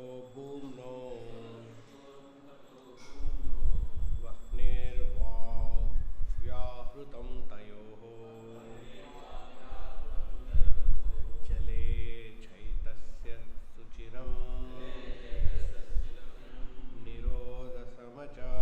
भूम्नो वह्निर्वाव्याहृतं तयोः जले चैतस्य सुचिरं निरोधसमजायता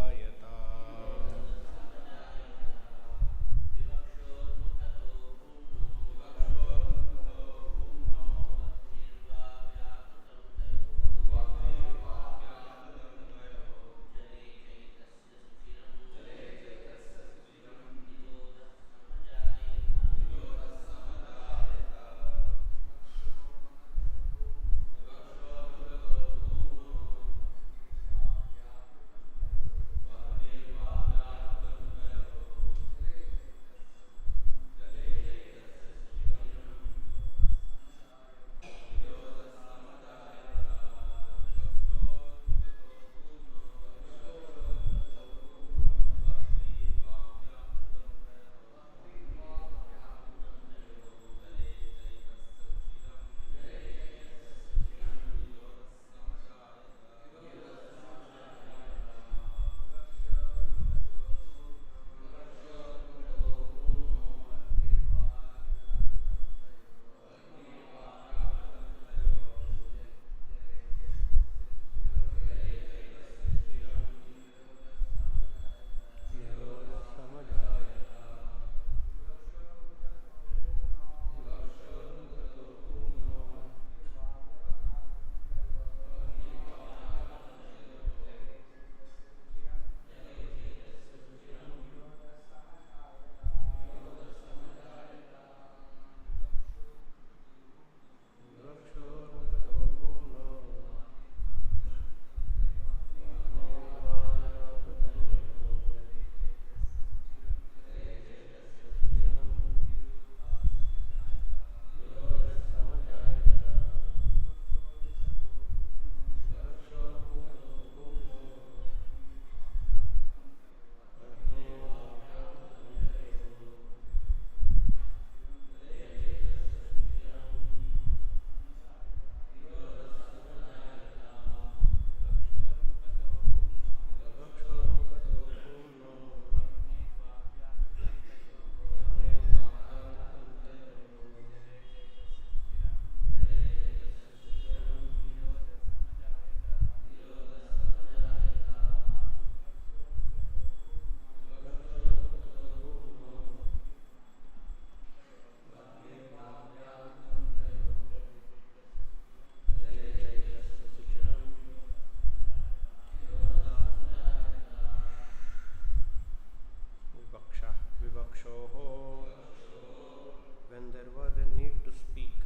When there was a need to speak,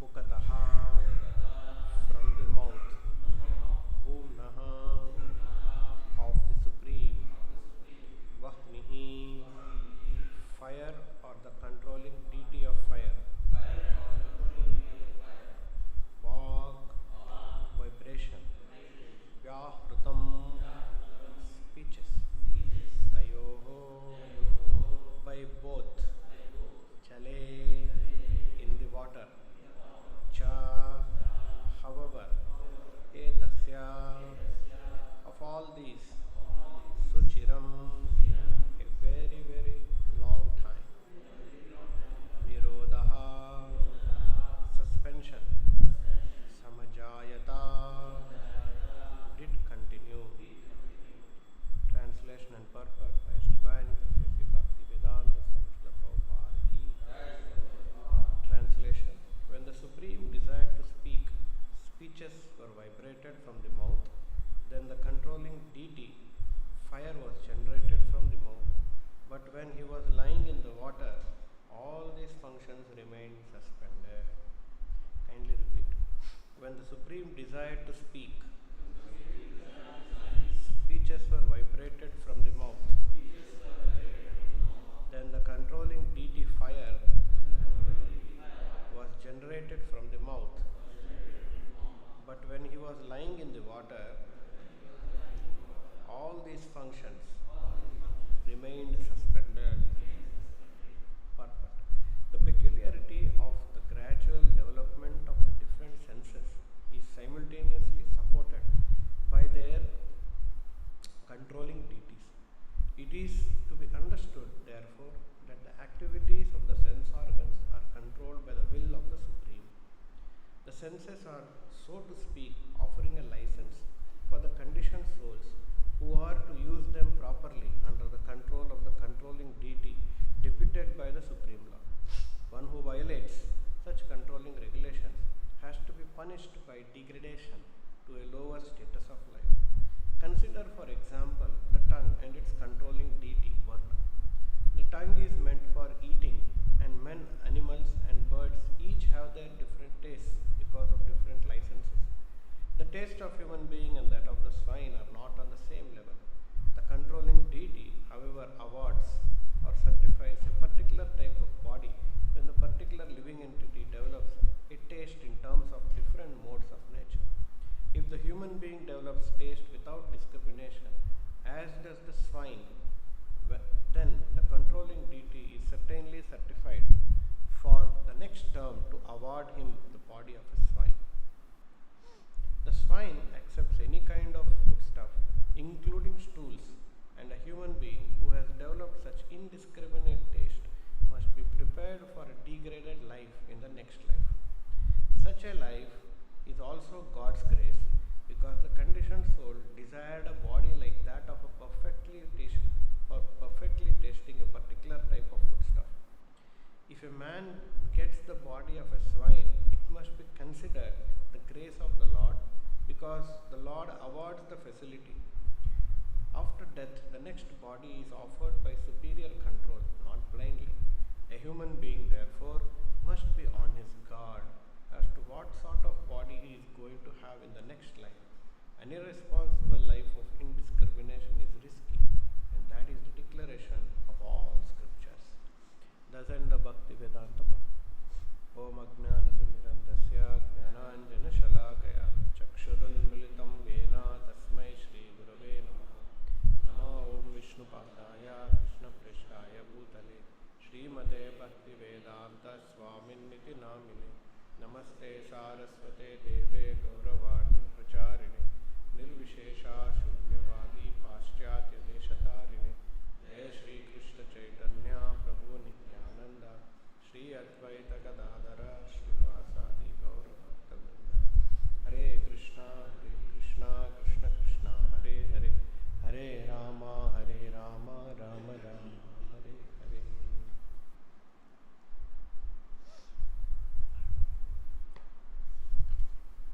mukataha, from the mouth, bhumnaha, of the Supreme, vahnihi, fire or the controlling deity of fire, vag, vibration, vyahrutam, speeches, tayoho, by both, chale, in the water, cha, however, etasya, of all these, suchiram, a very very long time, nirodha, suspension, samajayata, did continue. Translation and purport by His Divine Grace Bhakti Vedanta Swami Srila Prabhupada ki. Translation: when the Supreme desired to speak, speeches were vibrated from the mouth. Then the controlling deity, fire, was generated from the mouth. But when he was lying in the water, all these functions remained suspended. Kindly repeat. When the Supreme desired to speak, speeches were vibrated from the mouth. Then the controlling deity fire was generated from the mouth. But when he was lying in the water, all these functions remained suspended. Purport. The peculiarity of the gradual development of the different senses senses are, so to speak, offering a license for the conditioned souls who are to use them properly under the control of the controlling deity deputed by the Supreme Lord. One who violates such controlling regulations has to be punished by degradation to a lower status of life. Consider, for example, the tongue and its controlling deity, Varna. The tongue is meant for eating, and men, animals, and birds each have their different tastes because of different licenses. The taste of human being and that of the swine are not on the same level. The controlling deity, however, awards or certifies a particular type of body when the particular living entity develops a taste in terms of different modes of nature. If the human being develops taste without discrimination, as does the swine, then the controlling deity is certainly certified for the next term to award him the body of a swine. The swine accepts any kind of foodstuff, including stools, and a human being who has developed such indiscriminate taste must be prepared for a degraded life in the next life. Such a life is also God's grace, because the conditioned soul desired a body like that of a perfectly tasting a particular type of foodstuff. If a man gets the body of a swine, it must be considered the grace of the Lord, because the Lord awards the facility. After death, the next body is offered by superior control, not blindly. A human being, therefore, must be on his guard as to what sort of body he is going to have in the next life. An irresponsible life of indiscrimination is risky, and that is the declaration of all scriptures. Dasa and the Bhakti Vedanta Om Ajnanatirmirandasya Jnananjana Shalakaya Chakshurunmilitam Vena Tasmai Shri Gurave Namaha. Namo Om Vishnu Padaya Krishna Prishthaya Bhutale Srimate Bhakti Vedanta Swaminiti Namine Namaste Saraswate Deve Gauravani Pracharine Nirvishesha Shunyavadi Paschatya Deshatarine Jai Shri Krishna Chaitanya Prabhu Nityananda Shri Advaita Gadadara Srivasadi Gaura Bhakta Hare Krishna Krishna Krishna Hare Hare Hare Rama Rama Rama Hare Hare.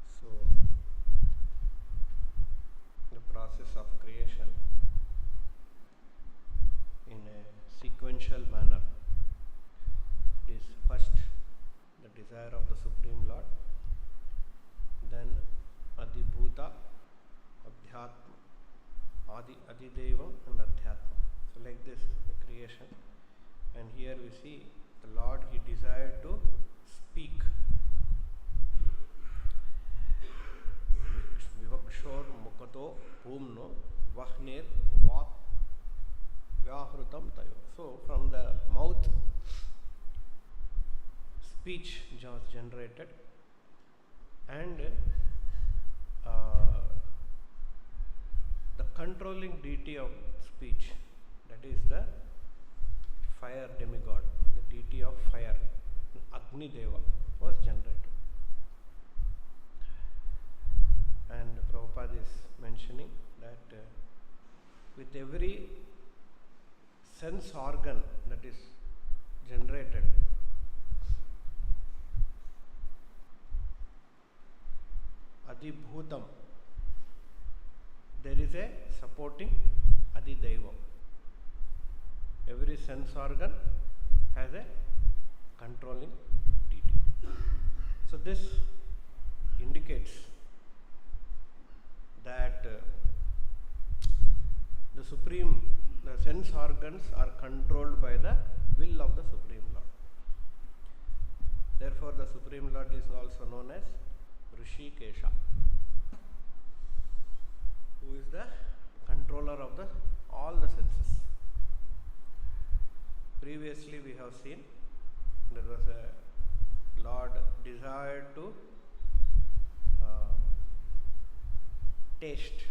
So the process of creation in a sequential manner is first the desire of the Supreme Lord, then Adibhuta, Adhyatma, Adidevam and Adhyatma. So like this the creation, and here we see the Lord, he desired to speak. Vivakshor Mukato Bhumno Vahnir Vak Vyahrutam Tayo. So from the mouth, speech was generated, and the controlling deity of speech, that is the fire demigod, the deity of fire, Agni Deva, was generated. And Prabhupada is mentioning that with every sense organ that is generated, Adibhutam, there is a supporting Adidevam. Every sense organ has a controlling deity. So this indicates that the sense organs are controlled by the will of the Supreme Lord. Therefore, the Supreme Lord is also known as Rishikesha, who is the controller of all the senses. Previously we have seen there was a Lord desired to taste,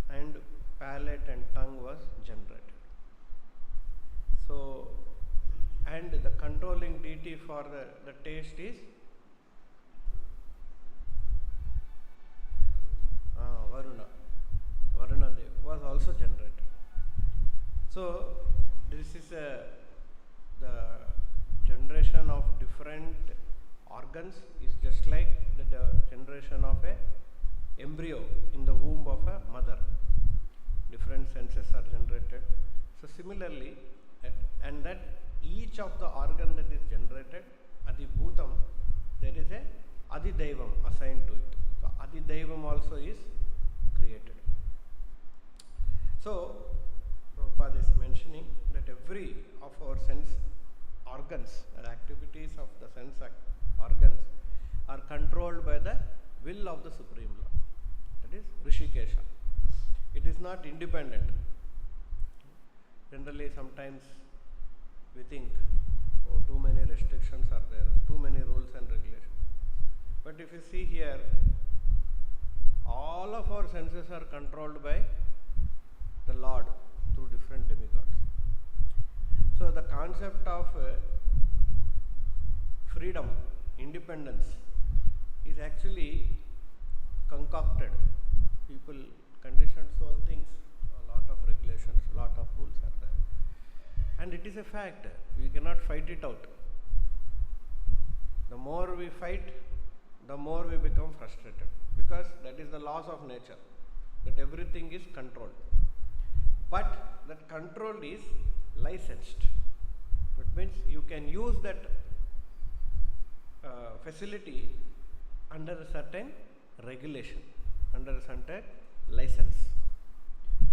and palate and tongue was generated. So, and the controlling deity for the taste is organs is just like the generation of a embryo in the womb of a mother. Different senses are generated. So similarly, and that each of the organ that is generated, Adibhutam, there is a Adidaivam assigned to it. So Adidaivam also is created. So Prabhupada is mentioning that every of our sense organs or activities of the sense organs are controlled by the will of the Supreme Lord. That is Rishikesha. It is not independent. Generally, sometimes we think, oh, too many restrictions are there, too many rules and regulations. But if you see here, all of our senses are controlled by the Lord through different demigods. So the concept of freedom, independence is actually concocted. People, conditioned soul thinks a lot of regulations, a lot of rules are there. And it is a fact, we cannot fight it out. The more we fight, the more we become frustrated, because that is the laws of nature, that everything is controlled. But that control is licensed. It means you can use that facility under a certain regulation, under a certain license.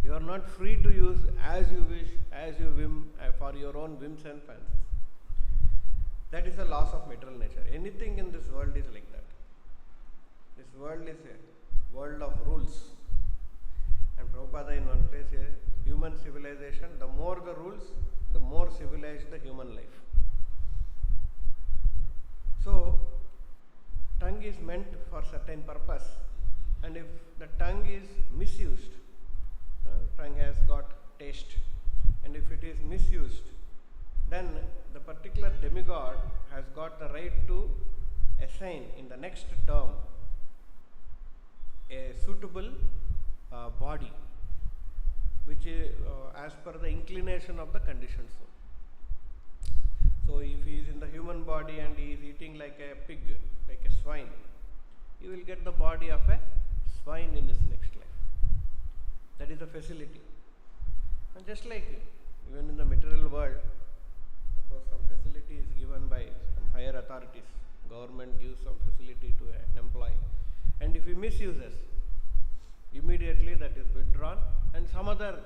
You are not free to use as you wish, as you whim, for your own whims and fancies. That is the laws of material nature. Anything in this world is like that. This world is a world of rules. And Prabhupada in one place says, human civilization, the more the rules, the more civilized the human life. So, tongue is meant for certain purpose, and if the tongue is misused, tongue has got taste, and if it is misused, then the particular demigod has got the right to assign in the next term a suitable body, which is as per the inclination of the conditioned soul. So if he is in the human body and he is eating like a pig, like a swine, he will get the body of a swine in his next life. That is the facility. And just like even in the material world, suppose some facility is given by some higher authorities, government gives some facility to an employee, and if he misuses, immediately that is withdrawn and some other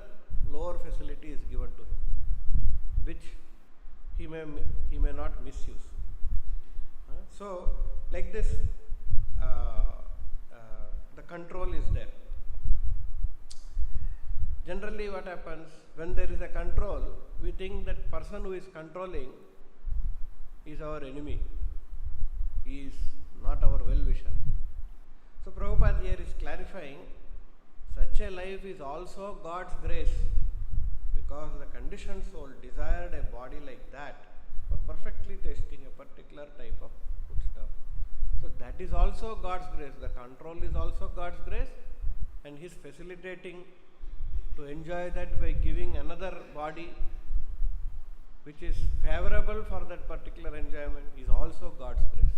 lower facility is given to him, which he may not misuse. So like this, the control is there. Generally what happens, when there is a control, we think that person who is controlling is our enemy, he is not our well-wisher. So Prabhupada here is clarifying, such a life is also God's grace, because the conditioned soul desired a body like that for perfectly tasting a particular type of foodstuff. So that is also God's grace. The control is also God's grace, and He is facilitating to enjoy that by giving another body which is favorable for that particular enjoyment is also God's grace.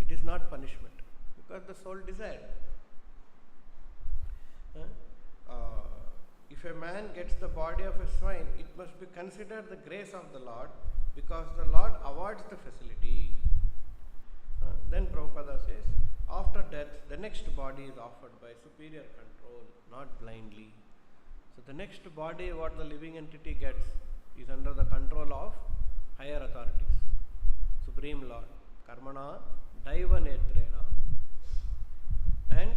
It is not punishment, because the soul desired. If a man gets the body of a swine, it must be considered the grace of the Lord, because the Lord awards the facility. Then Prabhupada says, after death, the next body is offered by superior control, not blindly. So the next body what the living entity gets is under the control of higher authorities, Supreme Lord, Karmana Daiva Netrena. And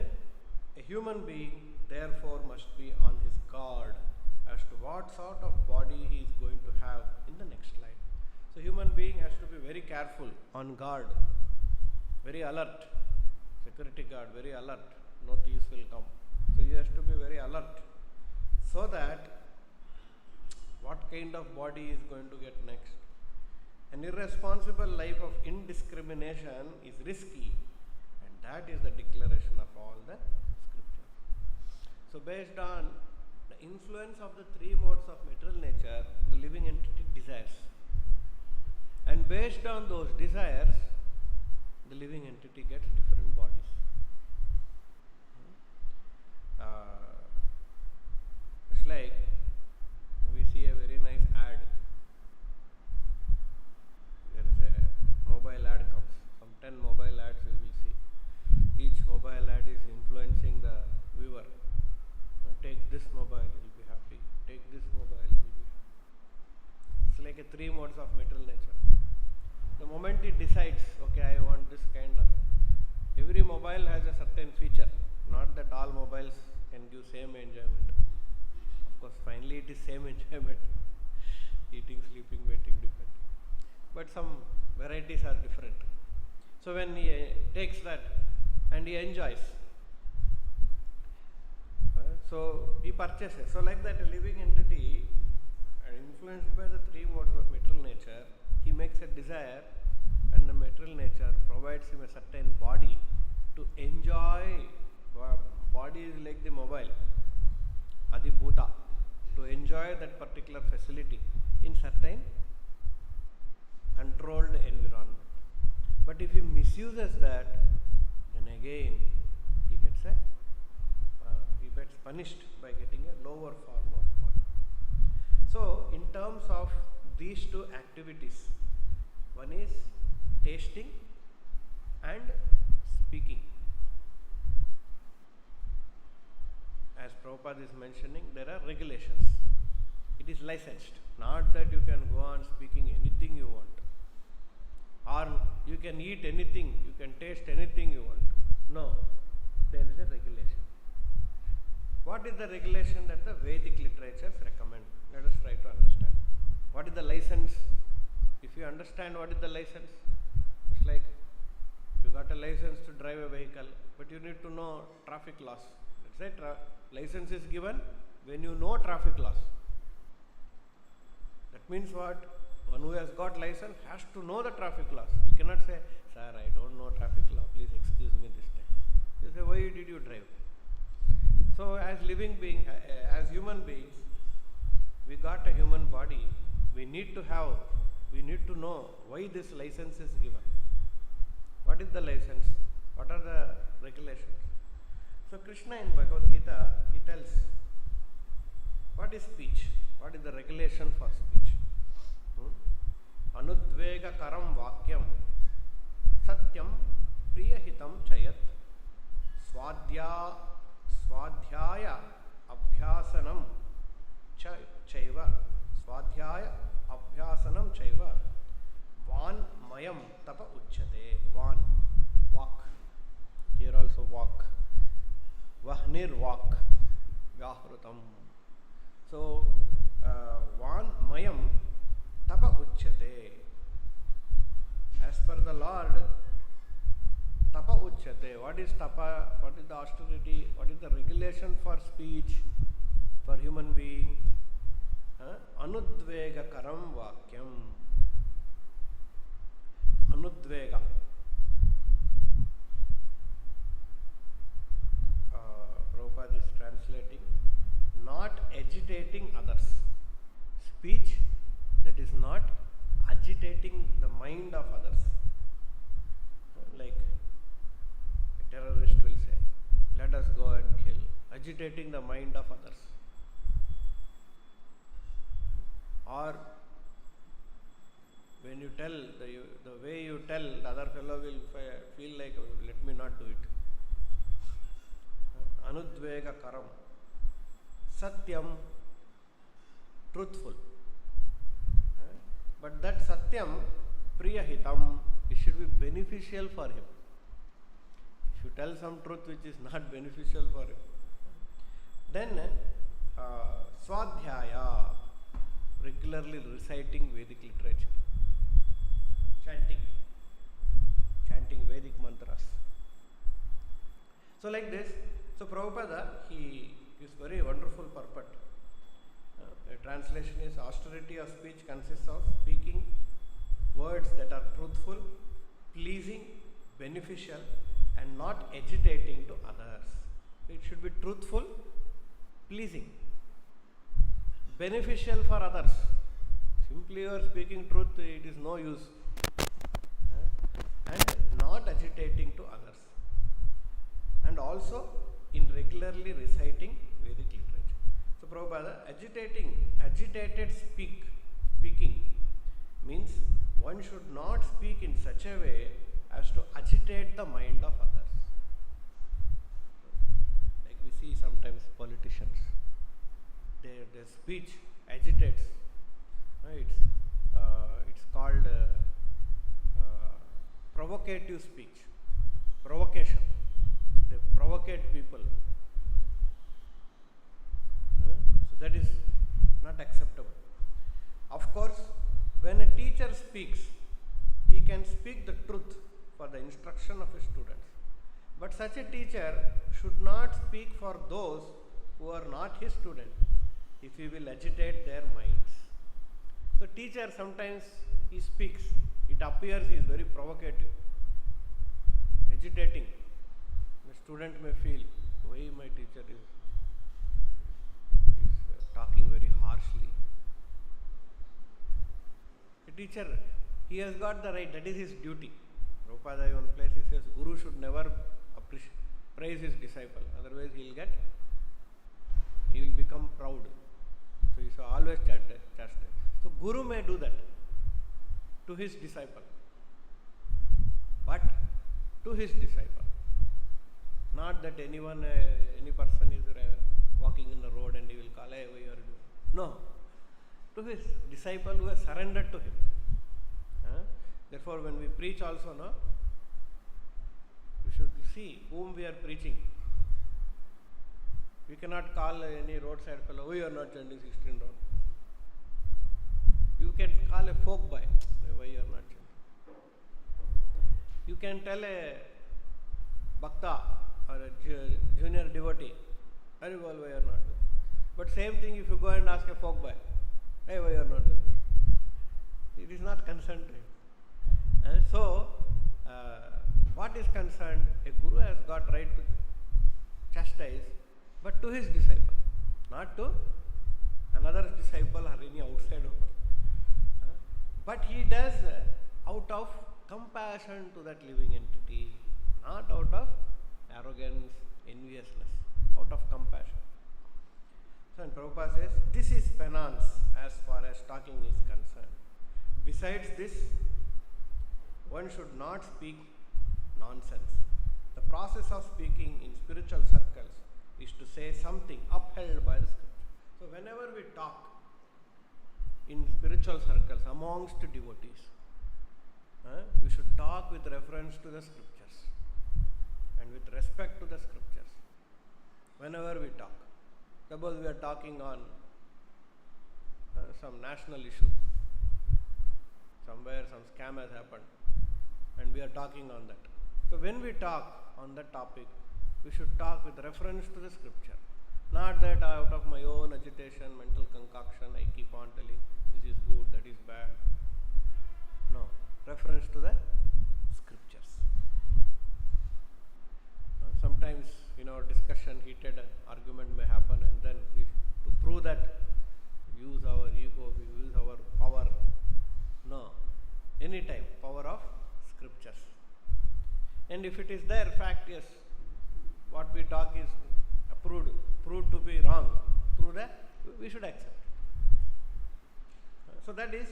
a human being therefore must be on his guard as to what sort of body he is going to have in the next life. So human being has to be very careful, on guard, very alert, security guard, very alert, no thieves will come. So he has to be very alert, so that what kind of body is going to get next. An irresponsible life of indiscrimination is risky, and that is the declaration of all the scriptures. So based on the influence of the three modes of material nature, the living entity desires. And based on those desires, the living entity gets different bodies. It's like we see a very nice ad. There is a mobile ad comes. Some 10 mobile ads we will see. Each mobile ad is influencing the viewer. Take this mobile, you'll be happy. Take this mobile, you'll be happy. It's like a 3 modes of material nature. The moment it decides, okay, I want this kind of. Every mobile has a certain feature. Not that all mobiles can give same enjoyment. Of course, finally it is same enjoyment. Eating, sleeping, waiting, different. But some varieties are different. So when he takes that and he enjoys, so he purchases. So like that, a living entity, influenced by the 3 modes of material nature, he makes a desire, and the material nature provides him a certain body to enjoy. Body is like the mobile, adibhuta, to enjoy that particular facility in certain controlled environment. But if he misuses that, then again he gets punished by getting a lower form of body. So in terms of these 2 activities, one is tasting and speaking. As Prabhupada is mentioning, there are regulations. It is licensed. Not that you can go on speaking anything you want, or you can eat anything, you can taste anything you want. No, there is a regulation. What is the regulation that the Vedic literatures recommend? Let us try to understand. What is the license? If you understand what is the license, it's like you got a license to drive a vehicle, but you need to know traffic laws. Let's say license is given when you know traffic laws. That means what? One who has got license has to know the traffic laws. You cannot say, sir, I don't know traffic law, please excuse me this time. You say, why did you drive? So as living beings, as human beings, we got a human body. We need to know why this license is given. What is the license? What are the regulations? So Krishna in Bhagavad Gita, he tells what is speech, what is the regulation for speech. Anudvega karam vakyam satyam priyahitam chayat swadhyaya abhyasanam chaiva van mayam tapa uchyate. Van, walk. Here also walk. Vahnir walk. Vyahrutam. So van mayam tapa uchyate. As per the Lord, tapa uchyate. What is tapa? What is the austerity? What is the regulation for speech for human being? Anudvega karam vakyam. Anudvega. Prabhupada is translating, not agitating others. Speech that is not agitating the mind of others. Like a terrorist will say, let us go and kill. Agitating the mind of others. Or when you tell, the way you tell, the other fellow will feel like, let me not do it. Anudvega karam. Satyam, truthful. But that satyam, priyahitam, it should be beneficial for him. If you tell some truth which is not beneficial for him, then swadhyaya, regularly reciting Vedic literature, chanting Vedic mantras. So like this, so Prabhupada, he gives very wonderful purport. A translation is, austerity of speech consists of speaking words that are truthful, pleasing, beneficial, and not agitating to others. It should be truthful, pleasing, beneficial for others. Simply you are speaking truth, it is no use. And not agitating to others, and also in regularly reciting Vedic literature. So Prabhupada, agitated speaking means one should not speak in such a way as to agitate the mind of others. Like we see sometimes politicians, their speech agitates. It's called provocative speech, provocation. They provocate people. So that is not acceptable. Of course, when a teacher speaks, he can speak the truth for the instruction of his students. But such a teacher should not speak for those who are not his students, if he will agitate their minds. So teacher sometimes he speaks, it appears he is very provocative, agitating. The student may feel, why my teacher is talking very harshly. A teacher, he has got the right, that is his duty. Prabhupada in one place he says, Guru should never praise his disciple, otherwise he will become proud. So he should always chastise. So Guru may do that to his disciple, but to his disciple. Not that any person is walking in the road and he will call, hey, what you are doing. No. To his disciple who has surrendered to him. Therefore, when we preach also, we should see whom we are preaching. We cannot call any roadside fellow, you are not chanting 16 round. You can call a folk boy, why you are not chanting. You can tell a Bhakta or a junior devotee, very well, why you are not doing. But same thing if you go and ask a folk boy, hey, why you are not doing it? It is not concerned to him. So, what is concerned, a Guru has got right to chastise, but to his disciple, not to another disciple or any outsider person. But he does out of compassion to that living entity, not out of arrogance, enviousness, out of compassion. So, and Prabhupada says, this is penance as far as talking is concerned. Besides this, one should not speak nonsense. The process of speaking in spiritual circles is to say something upheld by the scripture. So whenever we talk in spiritual circles amongst devotees, we should talk with reference to the scriptures and with respect to the scriptures. Whenever we talk, suppose we are talking on some national issue, somewhere some scam has happened, and we are talking on that. So when we talk on that topic, we should talk with reference to the scripture. Not that out of my own agitation, mental concoction, I keep on telling this is good, that is bad. No, reference to the scriptures. Sometimes in our discussion, heated argument may happen, and then we, to prove that, use our ego, we use our power. No, anytime, power of scriptures. And if it is there, fact, yes, what we talk is proved to be wrong, through that we should accept. So that is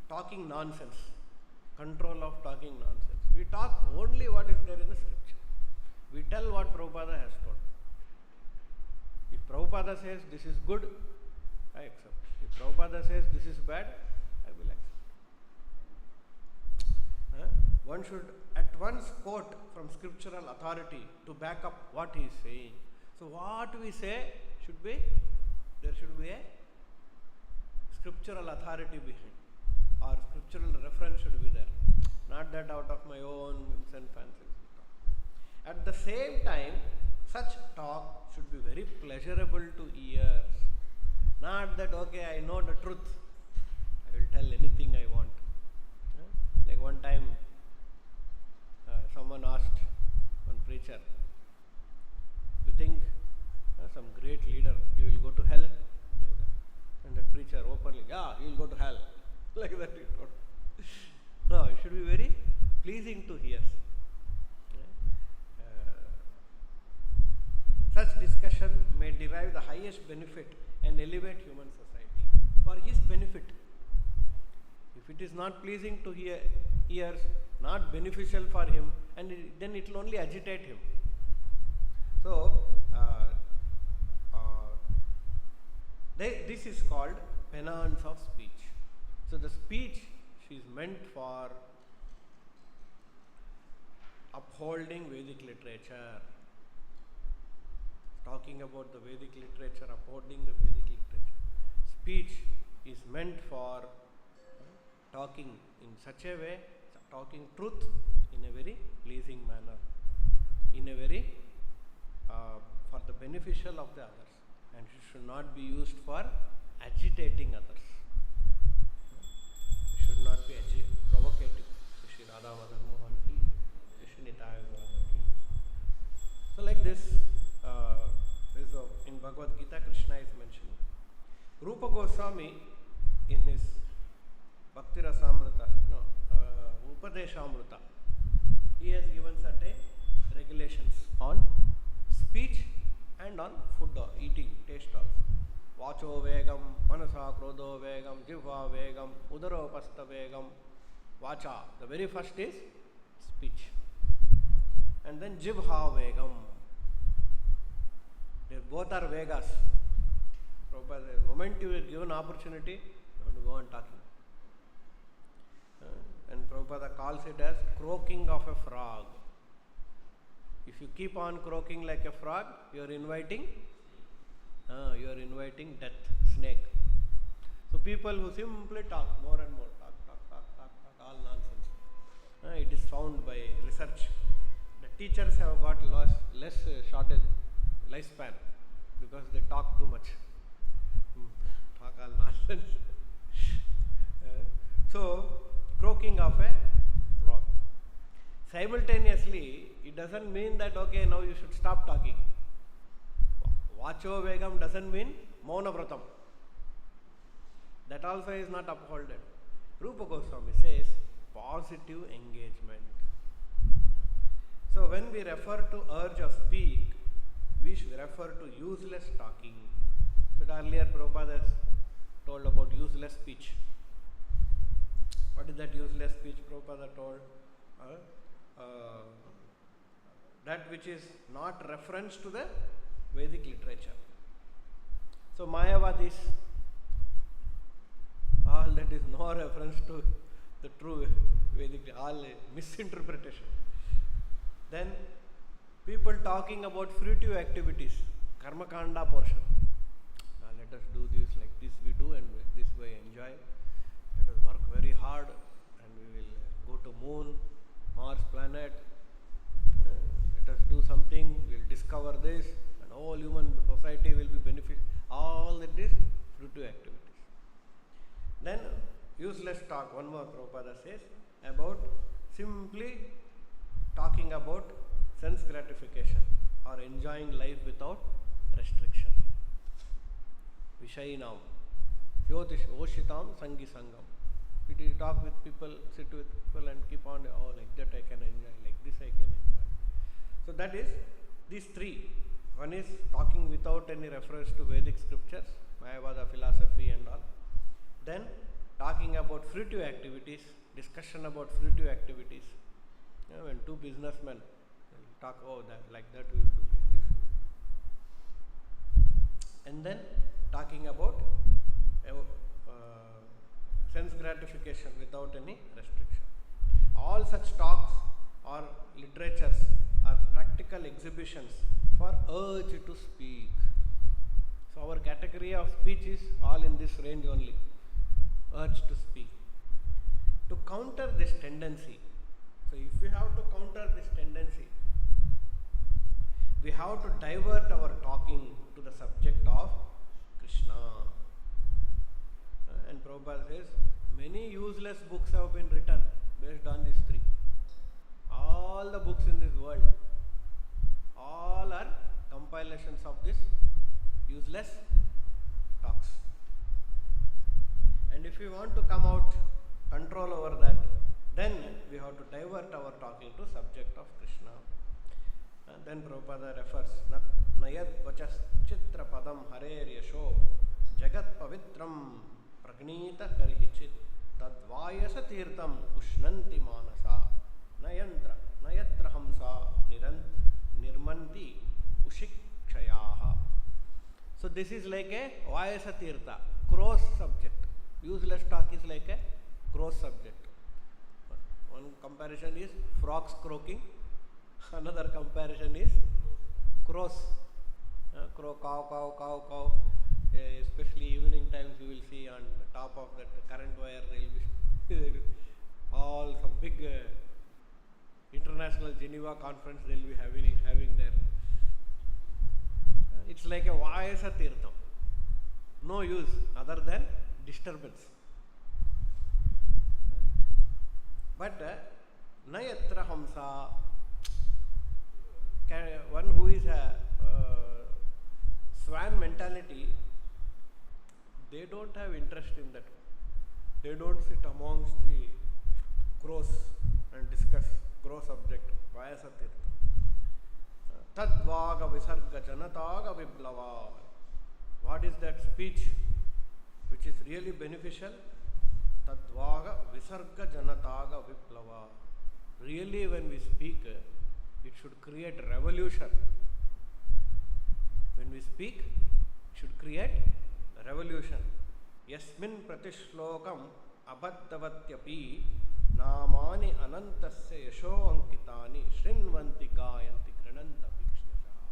talking nonsense, control of talking nonsense. We talk only what is there in the scripture. We tell what Prabhupada has told. If Prabhupada says this is good, I accept. If Prabhupada says this is bad, I will accept. One should at once quote from scriptural authority to back up what he is saying. So what we say should be, there should be a scriptural authority behind, or scriptural reference should be there. Not that out of my own whims and fancies. At the same time, such talk should be very pleasurable to ears. Not that, okay, I know the truth, I will tell anything I want. Like one time, someone asked one preacher, you think some great leader, you will go to hell? Like that. And that preacher openly, yeah, you will go to hell. Like that he told. No, it should be very pleasing to ears. Such discussion may derive the highest benefit and elevate human society for his benefit. If it is not pleasing to ears, not beneficial for him, and then it will only agitate him. So, this is called penance of speech. So, the speech is meant for upholding Vedic literature, talking about the Vedic literature, upholding the Vedic literature. Speech is meant for talking in such a way, talking truth in a very pleasing manner, in a very for the beneficial of the others, and it should not be used for agitating others. It should not be provocative. Shri Radha Madan Mohan ki, Shri Nitaya Gaura ki. So like this, in Bhagavad Gita, Krishna is mentioning. Rupa Goswami in his Bhakti Rasamrita, Upadeshamrita, he has given certain regulations on speech and on food or eating, taste also. Vacho vegam, manasa krodho vegam, jivva vegam, udaropasta vegam, vacha. The very first is speech. And then jivha vegam. They both are vegas. The moment you are given opportunity, you have to go on talking. And Prabhupada calls it as croaking of a frog. If you keep on croaking like a frog, you are inviting death, snake. So people who simply talk more and more, talk, all nonsense. It is found by research. The teachers have got less shortage lifespan because they talk too much. Talk all nonsense. So, croaking of a frog. Simultaneously, it doesn't mean that okay, now you should stop talking. Vacho vegam doesn't mean mauna vratam. That also is not upholded. Rupa Goswami says positive engagement. So when we refer to urge of speak, we should refer to useless talking. So earlier Prabhupada has told about useless speech. What is that useless speech Prabhupada told? That which is not reference to the Vedic literature. So Mayavadis, all that is no reference to the true Vedic, all misinterpretation. Then people talking about fruitive activities, karma kanda portion. Let us do this, like this we do, and this way enjoy. Let us work very hard, and we will go to moon, Mars planet. Let us do something, we will discover this, and all human society will be benefited. All that is fruitive activities. Then useless talk, one more Prabhupada says, about simply talking about sense gratification or enjoying life without restriction. Vishayinam, Jyotish Oshitam Sangi Sangam. You talk with people, sit with people and keep on, oh, like that I can enjoy, like this I can enjoy. So that is these three. One is talking without any reference to Vedic scriptures, Mayavada philosophy and all. Then talking about fruitive activities, discussion about fruitive activities. When two businessmen talk, oh, that like that we will do, like this. And then talking about sense gratification without any restriction. All such talks or literatures are practical exhibitions for urge to speak. So our category of speech is all in this range only, urge to speak. To counter this tendency, so if we have to counter this tendency, we have to divert our talking to the subject of Krishna. And Prabhupada says, many useless books have been written based on these three. All the books in this world, all are compilations of this useless talks. And if we want to come out, control over that, then we have to divert our talking to subject of Krishna. And then Prabhupada refers, Nayad vachas chitra padam harer yasho jagat pavitram pragnita karihichit tadvayasa tirtam ushnanti manasa nayatra hamsa nirmanti ushikshayaha. So this is like a vayasa tirtha, cross subject. Useless talk is like a cross subject. One comparison is frogs croaking, another comparison is crows. Crow, cow, cow, cow, cow. Especially evening times you will see on the top of that current wire there will be all some big international Geneva conference they will be having there. It's like a Vayasa Tirtham. No use other than disturbance. But Nayatra Hamsa, one who is a swan mentality, they don't have interest in that. They don't sit amongst the crows and discuss crow subject. Vayasa Tirtha. Tadvaga Visarga Janataga Viplava. What is that speech which is really beneficial? Tadvaga Visarga Janataga Viplava. Really, when we speak, it should create revolution. When we speak, it should create revolution. Yasmin pratishlokam abhaddhavatyapi namani anantasya yasho ankitani shrinvanti gayanti grananta vikshnasaha.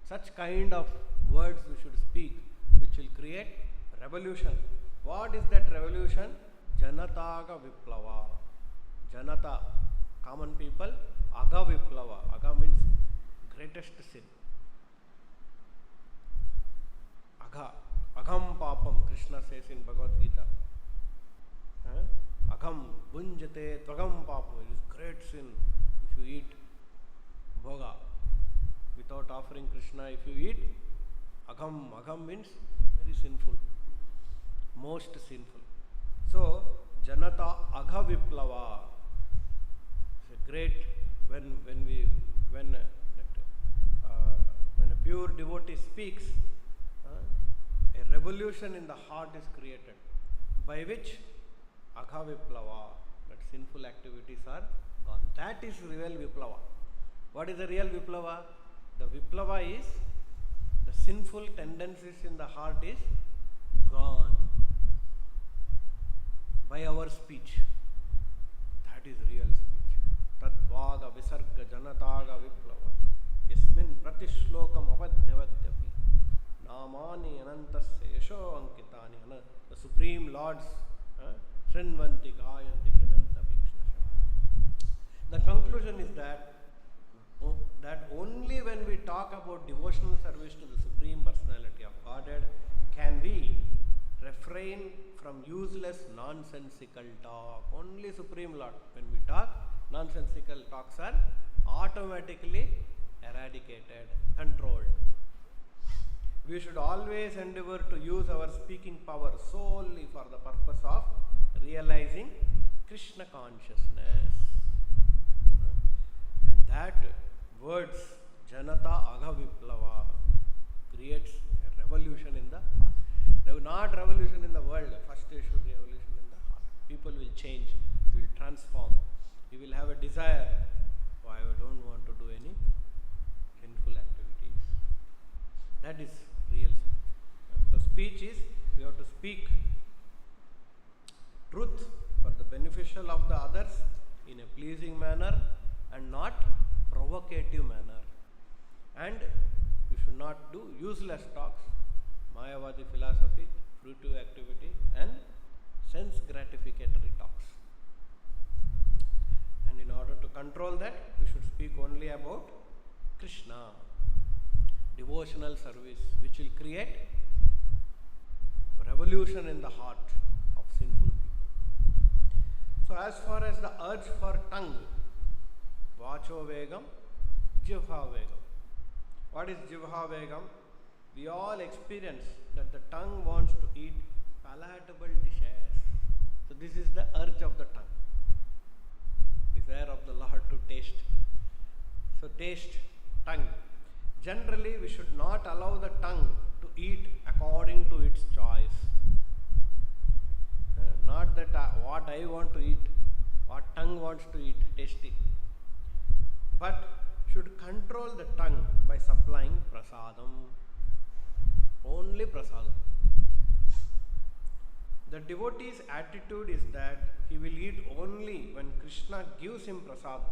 Such kind of words we should speak which will create revolution. What is that revolution? Janataga Viplava. Janata, common people. Aga Viplava. Aga means greatest sin. Agha. Agham papam, Krishna says in Bhagavad Gita. Agham bunjate tvagam papam. It is great sin if you eat bhoga without offering Krishna. If you eat agham, agham means very sinful, most sinful. So Janata Agha Viplava. It's a great when a pure devotee speaks, a revolution in the heart is created, by which Agha Viplava, that sinful activities are gone. That is real Viplava. What is the real Viplava? The Viplava is the sinful tendencies in the heart is gone by our speech. That is real speech. Tadvaga Visarga Janataga Viplava. Yasmin pratishlokam avadhyavatyapi namani anantasya yasho ankitani. The Supreme Lord's Srinvanti Gayanti Grananta Vikshnasaha. The conclusion is that only when we talk about devotional service to the Supreme Personality of Godhead can we refrain from useless nonsensical talk. Only Supreme Lord. When we talk, nonsensical talks are automatically eradicated, controlled. We should always endeavor to use our speaking power solely for the purpose of realizing Krishna consciousness. And that words, Janata Agha Viplava, creates a revolution in the heart. Not revolution in the world, first there should be revolution in the heart. People will change, will transform. You will have a desire, oh, I don't want to do any sinful activities. That is real speech. So speech is, we have to speak truth for the beneficial of the others in a pleasing manner and not provocative manner. And we should not do useless talks, Mayavadi philosophy, fruitive activity and sense gratificatory talks. And in order to control that, we should speak only about Krishna, devotional service, which will create revolution in the heart of sinful people. So as far as the urge for tongue, Vacho Vegam, Jivha Vegam. What is Jivha Vegam? We all experience that the tongue wants to eat palatable dishes. So this is the urge of the tongue. there of the Lord to taste. So taste, tongue. Generally, we should not allow the tongue to eat according to its choice. Not that what I want to eat, what tongue wants to eat, tasty. But should control the tongue by supplying prasadam. Only prasadam. The devotee's attitude is that he will eat only when Krishna gives him prasadam.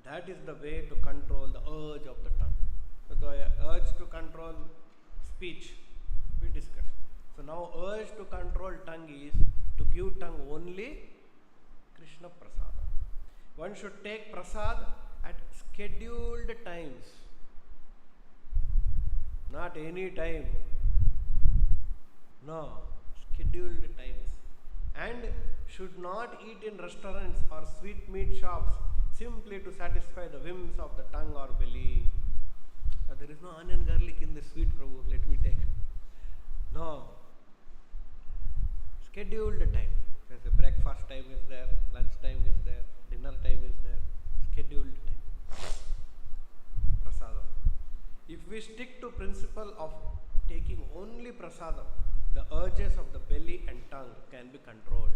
That is the way to control the urge of the tongue. So the urge to control speech, we discussed. So now urge to control tongue is to give tongue only Krishna prasada. One should take prasad at scheduled times. Not any time. No, scheduled times. And should not eat in restaurants or sweetmeat shops simply to satisfy the whims of the tongue or belly. There is no onion garlic in the sweet, Prabhu, let me take. No. Scheduled time. There's a breakfast time is there, lunch time is there, dinner time is there. Scheduled time. Prasadam. If we stick to principle of taking only prasadam, the urges of the belly and tongue can be controlled.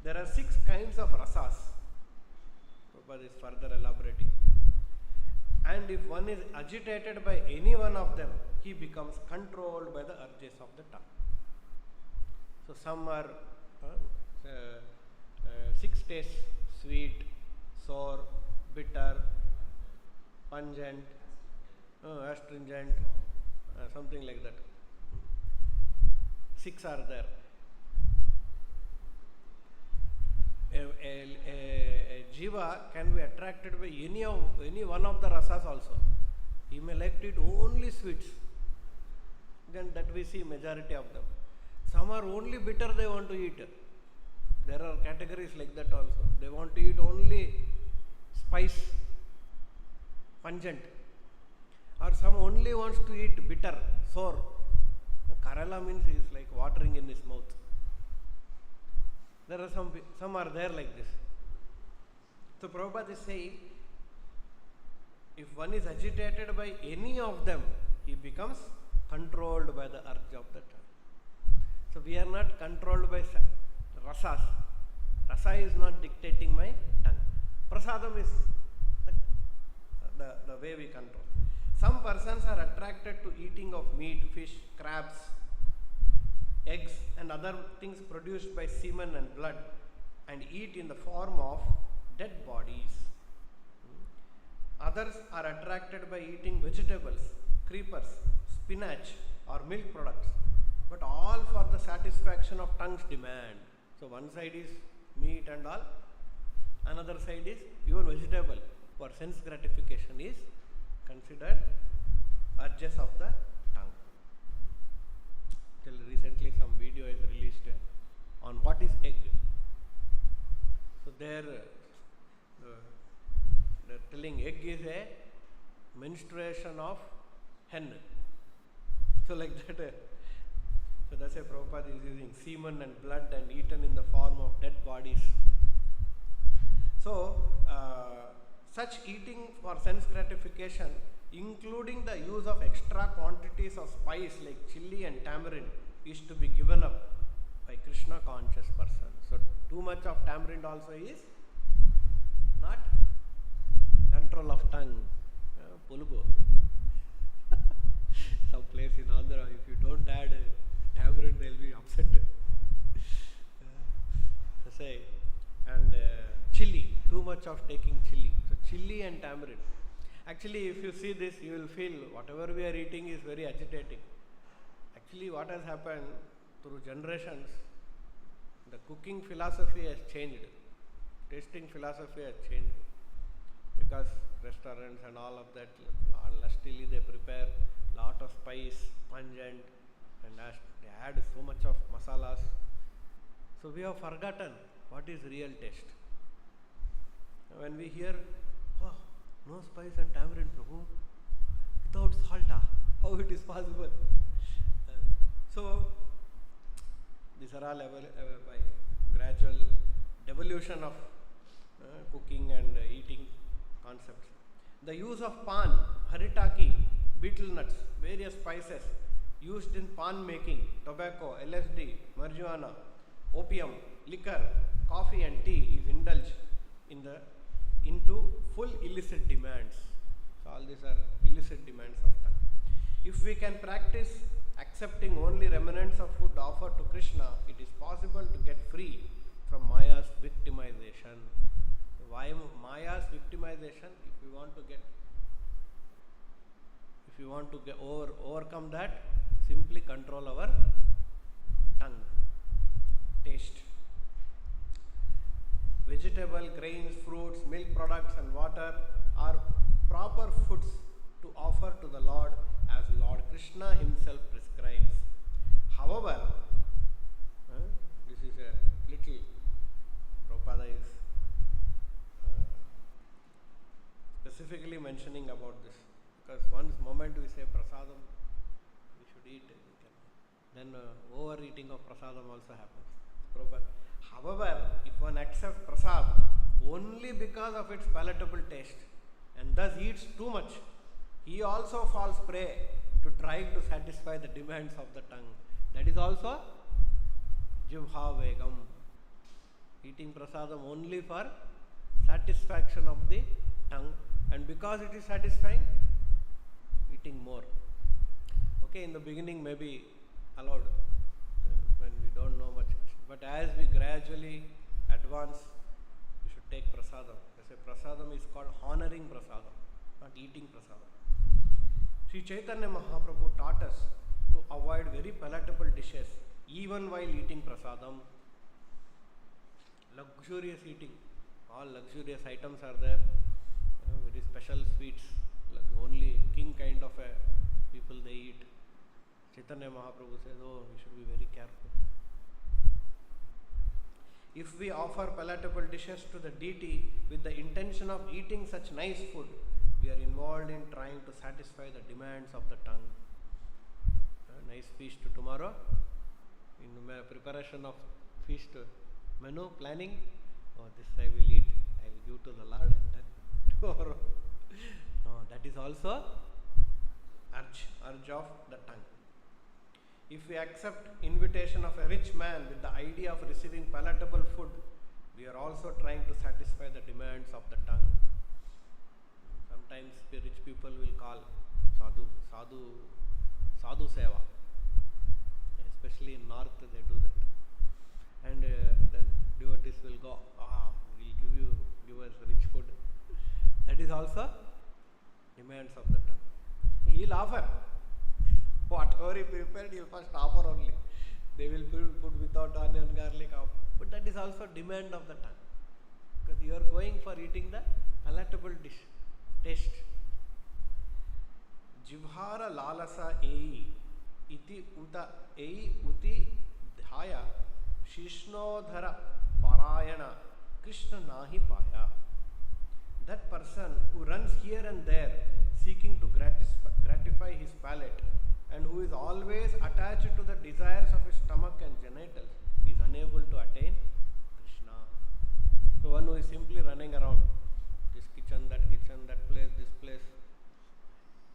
There are 6 kinds of rasas. Prabhupada is further elaborating. And if one is agitated by any one of them, he becomes controlled by the urges of the tongue. So some are 6 tastes: sweet, sour, bitter, pungent, astringent, something like that. 6 are there. A jiva can be attracted by any one of the rasas also. He may like to eat only sweets. Then that we see majority of them. Some are only bitter they want to eat. There are categories like that also. They want to eat only spice, pungent. Or some only wants to eat bitter, sour. Kerala means he is like watering in his mouth. There are some are there like this. So Prabhupada is saying, if one is agitated by any of them, he becomes controlled by the urge of the tongue. So we are not controlled by rasas. Rasa is not dictating my tongue. Prasadam is the way we control. Some persons are attracted to eating of meat, fish, crabs, eggs and other things produced by semen and blood and eat in the form of dead bodies. Others are attracted by eating vegetables, creepers, spinach or milk products, but all for the satisfaction of tongue's demand. So one side is meat and all, another side is even vegetable for sense gratification is considered urges of the tongue. Till recently some video is released on what is egg. So they're telling egg is a menstruation of hen. So like that. So that's why Prabhupada is using semen and blood and eaten in the form of dead bodies. So such eating for sense gratification, including the use of extra quantities of spice like chili and tamarind, is to be given up by Krishna conscious person. So too much of tamarind also is not control of tongue. Pulubu. Some place in Andhra, if you don't add tamarind, they'll be upset. Say, and chili, too much of taking chili. So chili and tamarind. Actually, if you see this, you will feel whatever we are eating is very agitating. Actually, what has happened through generations, the cooking philosophy has changed. Tasting philosophy has changed. Because restaurants and all of that, lustily they prepare lot of spice, pungent, and they add so much of masalas. So we have forgotten what is real taste. When we hear, oh, no spice and tamarind, Prabhu, without salt, how it is possible? So these are all by gradual devolution of cooking and eating concepts. The use of pan, haritaki, betel nuts, various spices used in pan making, tobacco, LSD, marijuana, opium, liquor, coffee and tea is indulged into full illicit demands. So all these are illicit demands of tongue. If we can practice accepting only remnants of food offered to Krishna, it is possible to get free from Maya's victimization. Why Maya's victimization? If you want to overcome that, simply control our tongue, taste. Vegetable, grains, fruits, milk products and water are proper foods to offer to the Lord as Lord Krishna himself prescribes. However, this is a little, Prabhupada is specifically mentioning about this, because one moment we say prasadam, we should eat, then overeating of prasadam also happens. Prabhupada. However, if one accepts prasad only because of its palatable taste and thus eats too much, he also falls prey to trying to satisfy the demands of the tongue. That is also jivha vegam. Eating prasadam only for satisfaction of the tongue, and because it is satisfying, eating more. Okay, in the beginning maybe allowed when we don't know much. But as we gradually advance, we should take prasadam. They say prasadam is called honoring prasadam, not eating prasadam. Sri Chaitanya Mahaprabhu taught us to avoid very palatable dishes even while eating prasadam. Luxurious eating, all luxurious items are there, very special sweets, like only king kind of a people they eat. Chaitanya Mahaprabhu says, oh, we should be very careful. If we offer palatable dishes to the deity with the intention of eating such nice food, we are involved in trying to satisfy the demands of the tongue. Nice feast tomorrow. In the preparation of feast menu planning, oh, this I will eat, I will give to the Lord, and then tomorrow. No, that is also urge of the tongue. If we accept invitation of a rich man with the idea of receiving palatable food, we are also trying to satisfy the demands of the tongue. Sometimes the rich people will call sadhu seva. Especially in north they do that. And then devotees will go, we'll give us rich food. That is also demands of the tongue. He will offer. Whatever he prepared, he will first offer only. They will put without onion, garlic, but that is also demand of the tongue. Because you are going for eating the palatable dish, taste. Jivhara lalasa ei iti uti dhaya shishnodhara parayana Krishna nahi paya. That person who runs here and there seeking to gratify his palate and who is always attached to the desires of his stomach and genitals is unable to attain Krishna. So one who is simply running around this kitchen, that place, this place,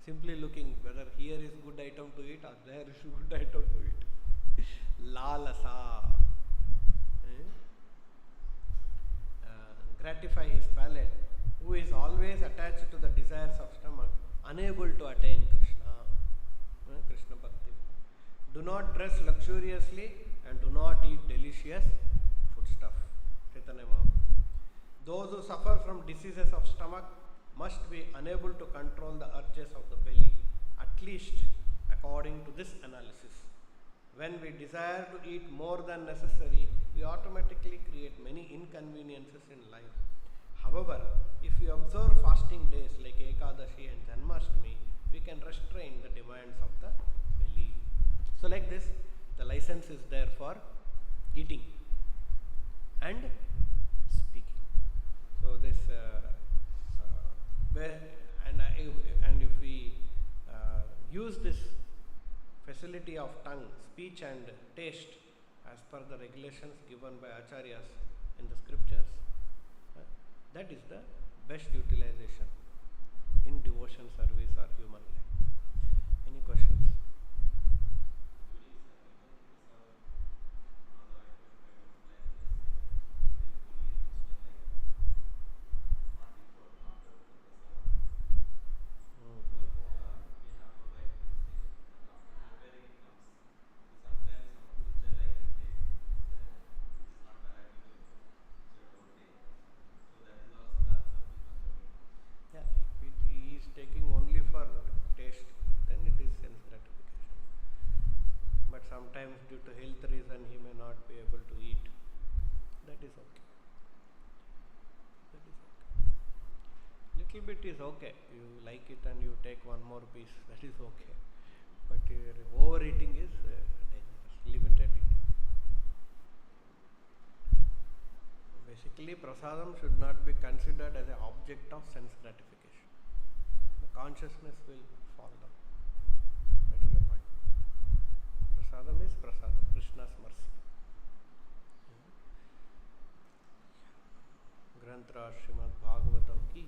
simply looking whether here is good item to eat or there is good item to eat. Lalasa. Gratify his palate, who is always attached to the desires of stomach, unable to attain Krishna. Krishna Bhakti. Do not dress luxuriously and do not eat delicious foodstuff. Chaitanya Mahaprabhu. Those who suffer from diseases of stomach must be unable to control the urges of the belly, at least according to this analysis. When we desire to eat more than necessary, we automatically create many inconveniences in life. However, if we observe fasting days like Ekadashi and Janmashtami, we can restrain the demands of the belly. So like this, the license is there for eating and speaking. So this and if we use this facility of tongue, speech and taste as per the regulations given by Acharyas, in the scriptures, that is the best utilization in devotion, service or human life. Any questions? Yeah, if he is taking only for taste, then it is sense gratification. But sometimes due to health reason he may not be able to eat. That is okay. That is okay. Little bit is okay. You like it and you take one more piece. That is okay. But overeating is dangerous. Limited eating. Basically, prasadam should not be considered as an object of sense gratification. The consciousness will fall down. That is the point. Prasadam is prasadam, Krishna's mercy. Granth Raj Srimad Bhagavatam ki